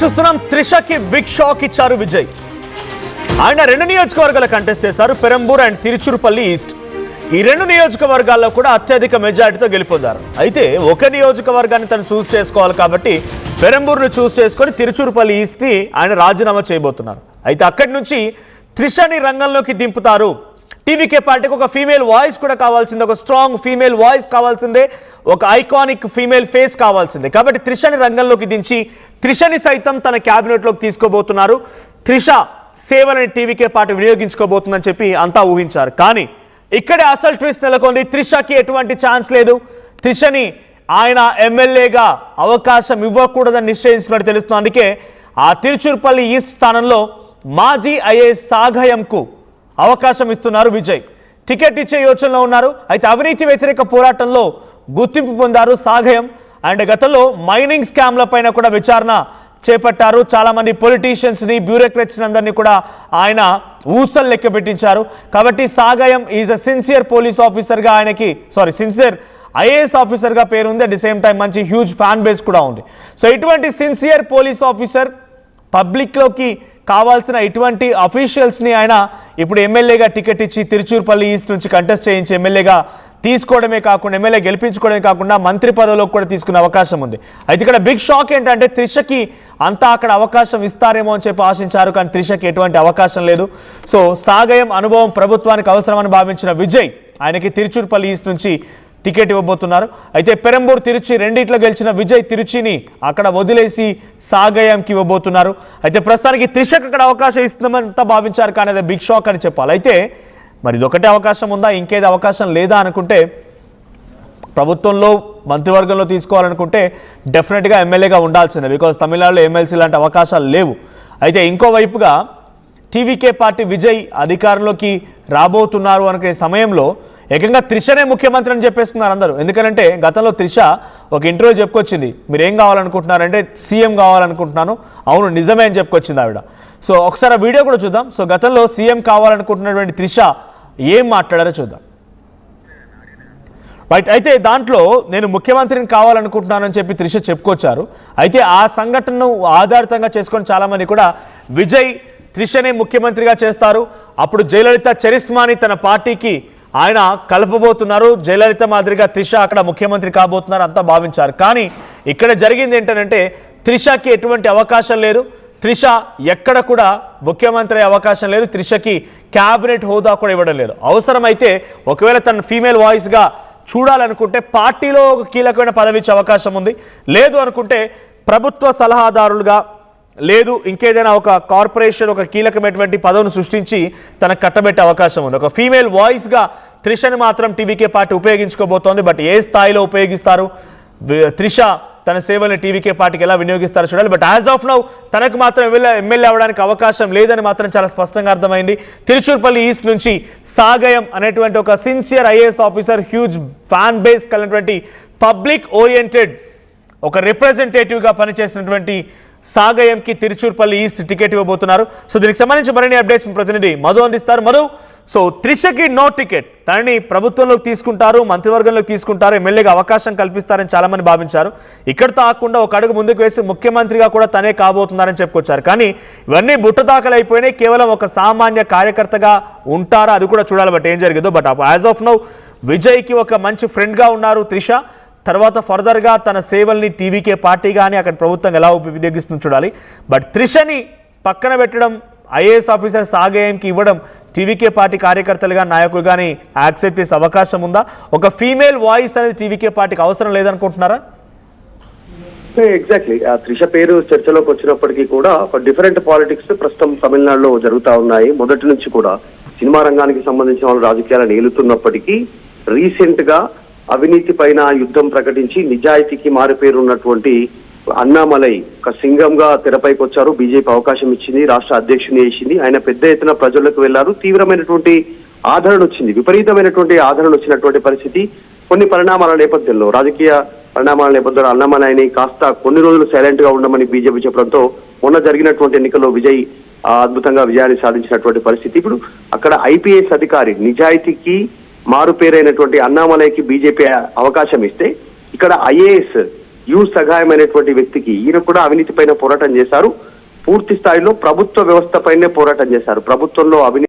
చూస్తున్నాం త్రిషకి big shock ఇచ్చారు విజయ్. ఆయన 2 నియోజకవర్గాల కంటెస్ట్ చేశారు, పెరంబూర్ అండ్ తిరుచురుపల్లి ఈస్ట్. ఈ 2 నియోజకవర్గాల్లో కూడా అత్యధిక మెజారిటీతో గెలుపొందారు. అయితే ఒక నియోజకవర్గాన్ని తను చూస్ చేసుకోవాలి కాబట్టి పెరంబూర్ను చూస్ చేసుకొని తిరుచురుపల్లి ఈస్ట్ని ఆయన రాజీనామా చేయబోతున్నారు. అయితే అక్కడి నుంచి త్రిషని రంగంలోకి దింపుతారు. టీవీకే పార్టీకి ఒక ఫీమేల్ వాయిస్ కూడా కావాల్సిందే, ఒక స్ట్రాంగ్ ఫీమేల్ వాయిస్ కావాల్సిందే, ఒక ఐకానిక్ ఫీమేల్ ఫేస్ కావాల్సిందే. కాబట్టి త్రిషని రంగంలోకి దించి త్రిషని సైతం తన క్యాబినెట్లోకి తీసుకోబోతున్నారు. త్రిష సేవలని టీవీకే పార్టీ వినియోగించుకోబోతుందని చెప్పి అంతా ఊహించారు. కానీ ఇక్కడే అసలు ట్విస్ట్ నెలకొంది. త్రిషకి ఎటువంటి ఛాన్స్ లేదు. త్రిషని ఆయన ఎమ్మెల్యేగా అవకాశం ఇవ్వకూడదని నిశ్చయించినట్టు తెలుస్తుంది. అందుకే ఆ తిరుచురుపల్లి ఈస్ట్ స్థానంలో మాజీ ఐఏఎస్ సాగయంకు అవకాశం ఇస్తున్నారు విజయ్. టికెట్ ఇచ్చే యోచనలో ఉన్నారు. అయితే అవినీతి వ్యతిరేక పోరాటంలో గుర్తింపు పొందారు సాగయం. అండ్ గతంలో మైనింగ్ స్కామ్ల పైన కూడా విచారణ చేపట్టారు. చాలా మంది పొలిటీషియన్స్ ని, బ్యూరోక్రాట్స్ అందరినీ కూడా ఆయన ఊసలు లెక్క పెట్టించారు. కాబట్టి Sagayam is a sincere police officer గా ఆయనకి సిన్సియర్ ఐఏఎస్ ఆఫీసర్ గా పేరుంది. అట్ ది సేమ్ టైం మంచి హ్యూజ్ ఫ్యాన్ బేస్ కూడా ఉంది. సో ఇటువంటి సిన్సియర్ పోలీస్ ఆఫీసర్, పబ్లిక్లోకి కావాల్సిన ఇటువంటి అఫీషియల్స్ని ఆయన ఇప్పుడు ఎమ్మెల్యేగా టికెట్ ఇచ్చి తిరుచురుపల్లి ఈస్ట్ నుంచి కంటెస్ట్ చేయించి ఎమ్మెల్యేగా తీసుకోవడమే కాకుండా, ఎమ్మెల్యే గెలిపించుకోవడమే కాకుండా మంత్రి పదవిలోకి కూడా తీసుకునే అవకాశం ఉంది. అయితే ఇక్కడ బిగ్ షాక్ ఏంటంటే త్రిషకి అంతా అక్కడ అవకాశం ఇస్తారేమో అని చెప్పి ఆశించారు. కానీ త్రిషకి ఎటువంటి అవకాశం లేదు. సో సాగయం అనుభవం ప్రభుత్వానికి అవసరమని భావించిన విజయ్ ఆయనకి తిరుచురుపల్లి ఈస్ట్ నుంచి టికెట్ ఇవ్వబోతున్నారు. అయితే పెరంబూర్, తిరుచి రెండిట్లో గెలిచిన విజయ్ తిరుచిని అక్కడ వదిలేసి సాగయంకి ఇవ్వబోతున్నారు. అయితే ప్రస్తుతానికి త్రిషకు అక్కడ అవకాశం ఇస్తుందంతా భావించారు. కానీ అది బిగ్ షాక్ అని చెప్పాలి. అయితే మరి ఇదొకటే అవకాశం ఉందా, ఇంకేది అవకాశం లేదా అనుకుంటే, ప్రభుత్వంలో మంత్రివర్గంలో తీసుకోవాలనుకుంటే డెఫినెట్గా ఎమ్మెల్యేగా ఉండాల్సిందే. బికాజ్ తమిళనాడులో ఎమ్మెల్సీ లాంటి అవకాశాలు లేవు. అయితే ఇంకోవైపుగా టీవీకే పార్టీ విజయ్ అధికారంలోకి రాబోతున్నారు అనుకునే సమయంలో ఏకంగా త్రిషనే ముఖ్యమంత్రి అని చెప్పేసుకున్నారు అందరూ. ఎందుకంటే గతంలో త్రిష ఒక ఇంటర్వ్యూ చెప్పుకొచ్చింది, మీరు ఏం కావాలనుకుంటున్నారంటే సీఎం కావాలనుకుంటున్నాను, అవును నిజమే అని చెప్పుకొచ్చింది ఆవిడ. సో ఒకసారి ఆ వీడియో కూడా చూద్దాం. సో గతంలో సీఎం కావాలనుకుంటున్నటువంటి త్రిష ఏం మాట్లాడారో చూద్దాం. రైట్. అయితే దాంట్లో నేను ముఖ్యమంత్రిని కావాలనుకుంటున్నానని చెప్పి త్రిష చెప్పుకొచ్చారు. అయితే ఆ సంఘటనను ఆధారితంగా చేసుకొని చాలామంది కూడా విజయ్ త్రిషనే ముఖ్యమంత్రిగా చేస్తారు, అప్పుడు జయలలిత చరిస్మాని తన పార్టీకి ఆయన కలపబోతున్నారు, జయలలిత మాదిరిగా త్రిష అక్కడ ముఖ్యమంత్రి కాబోతున్నారు అంతా భావించారు. కానీ ఇక్కడ జరిగింది ఏంటంటే త్రిషకి ఎటువంటి అవకాశం లేదు. త్రిష ఎక్కడ కూడా ముఖ్యమంత్రి అవకాశం లేదు. త్రిషకి క్యాబినెట్ హోదా కూడా ఇవ్వడం లేదు. అవసరమైతే ఒకవేళ తన ఫీమేల్ వాయిస్గా చూడాలనుకుంటే పార్టీలో ఒక కీలకమైన పదవి ఇచ్చే అవకాశం ఉంది. లేదు అనుకుంటే ప్రభుత్వ సలహాదారులుగా, లేదు ఇంకేదైనా ఒక కార్పొరేషన్ ఒక కీలకమైనటువంటి పదవిని సృష్టించి తనకు కట్టబెట్టే అవకాశం ఉంది. ఒక ఫీమేల్ వాయిస్గా త్రిషని మాత్రం టీవీకే పార్టీ ఉపయోగించుకోబోతోంది. బట్ ఏ స్థాయిలో ఉపయోగిస్తారు, త్రిష తన సేవల్ని టీవీకే పార్టీకి ఎలా వినియోగిస్తారో చూడాలి. బట్ యాజ్ ఆఫ్ నౌ తనకు మాత్రం ఎమ్మెల్యే అవ్వడానికి అవకాశం లేదని మాత్రం చాలా స్పష్టంగా అర్థమైంది. తిరుచురుపల్లి ఈస్ట్ నుంచి సాగయం అనేటువంటి ఒక sincere IAS officer, huge fan base కలిగినటువంటి పబ్లిక్ ఓరియంటెడ్ ఒక రిప్రజెంటేటివ్గా పనిచేసినటువంటి సాగయంకి తిరుచురుపల్లి ఈస్ట్ టికెట్ ఇవ్వబోతున్నారు. సో దీనికి సంబంధించి మరిన్ని అప్డేట్స్ ప్రతినిధి మధు అందిస్తారు. మధు, సో త్రిషకి నో టికెట్, తనని ప్రభుత్వంలోకి తీసుకుంటారు, మంత్రివర్గంలోకి తీసుకుంటారు, ఎమ్మెల్యేగా అవకాశం కల్పిస్తారని చాలా మంది భావించారు. ఇక్కడితో ఆకుండా ఒక అడుగు ముందుకు వేసి ముఖ్యమంత్రిగా కూడా తనే కాబోతున్నారని చెప్పుకొచ్చారు. కానీ ఇవన్నీ బుట్టదాఖలు అయిపోయినాయి. కేవలం ఒక సామాన్య కార్యకర్తగా ఉంటారా అది కూడా చూడాలి. బట్ ఏం జరిగిందో, బట్ యాజ్ ఆఫ్ నౌ విజయ్కి ఒక మంచి ఫ్రెండ్గా ఉన్నారు త్రిష. తర్వాత ఫర్దర్గా తన సేవల్ని టీవీకే పార్టీ కానీ అక్కడ ప్రభుత్వం ఎలా ఉపయోగిస్తుందో చూడాలి. బట్ త్రిషని పక్కన పెట్టడం, ఐఏఎస్ ఆఫీసర్ సాగయంకి ఇవ్వడం టీవీకే పార్టీ కార్యకర్తలుగా, నాయకులు కానీ యాక్సెప్ట్ చేసే అవకాశం ఉందా? ఒక ఫీమేల్ వాయిస్ అనేది టీవీకే పార్టీకి అవసరం లేదనుకుంటున్నారా? ఎగ్జాక్ట్లీ. త్రిష పేరు చర్చలోకి వచ్చినప్పటికీ కూడా ఒక డిఫరెంట్ పాలిటిక్స్ ప్రస్తుతం తమిళనాడులో జరుగుతూ ఉన్నాయి. మొదటి నుంచి కూడా సినిమా రంగానికి సంబంధించిన వాళ్ళు రాజకీయాలను ఏలుతున్నప్పటికీ రీసెంట్ గా అవినీతి పైన యుద్ధం ప్రకటించి నిజాయితీకి మారుపేరు ఉన్నటువంటి అన్నామలై ఒక సింగంగా తెరపైకి వచ్చారు. బీజేపీ అవకాశం ఇచ్చింది, రాష్ట్ర అధ్యక్షుని చేసింది. ఆయన పెద్ద ఎత్తున ప్రజలకు వెళ్లారు. తీవ్రమైనటువంటి ఆదరణ వచ్చింది, విపరీతమైనటువంటి ఆదరణ వచ్చినటువంటి పరిస్థితి. కొన్ని పరిణామాల నేపథ్యంలో, రాజకీయ పరిణామాల నేపథ్యంలో అన్నామలైని కాస్త కొన్ని రోజులు సైలెంట్ గా ఉండమని బీజేపీ చెప్పడంతో మొన్న జరిగినటువంటి ఎన్నికల్లో విజయ్ అద్భుతంగా విజయాన్ని సాధించినటువంటి పరిస్థితి. ఇప్పుడు అక్కడ ఐపీఎస్ అధికారి, నిజాయితీకి మారు పేరైనటువంటి అన్నామలైకి బీజేపీ అవకాశం ఇస్తే, ఇక్కడ ఐఏఎస్ యు సగాయం అనేటువంటి వ్యక్తికి, ఈయన కూడా అవినీతి పైన పోరాటం చేశారు. పూర్తి స్థాయిలో ప్రభుత్వ వ్యవస్థ పైనే పోరాటం చేశారు. ప్రభుత్వంలో అవినీతి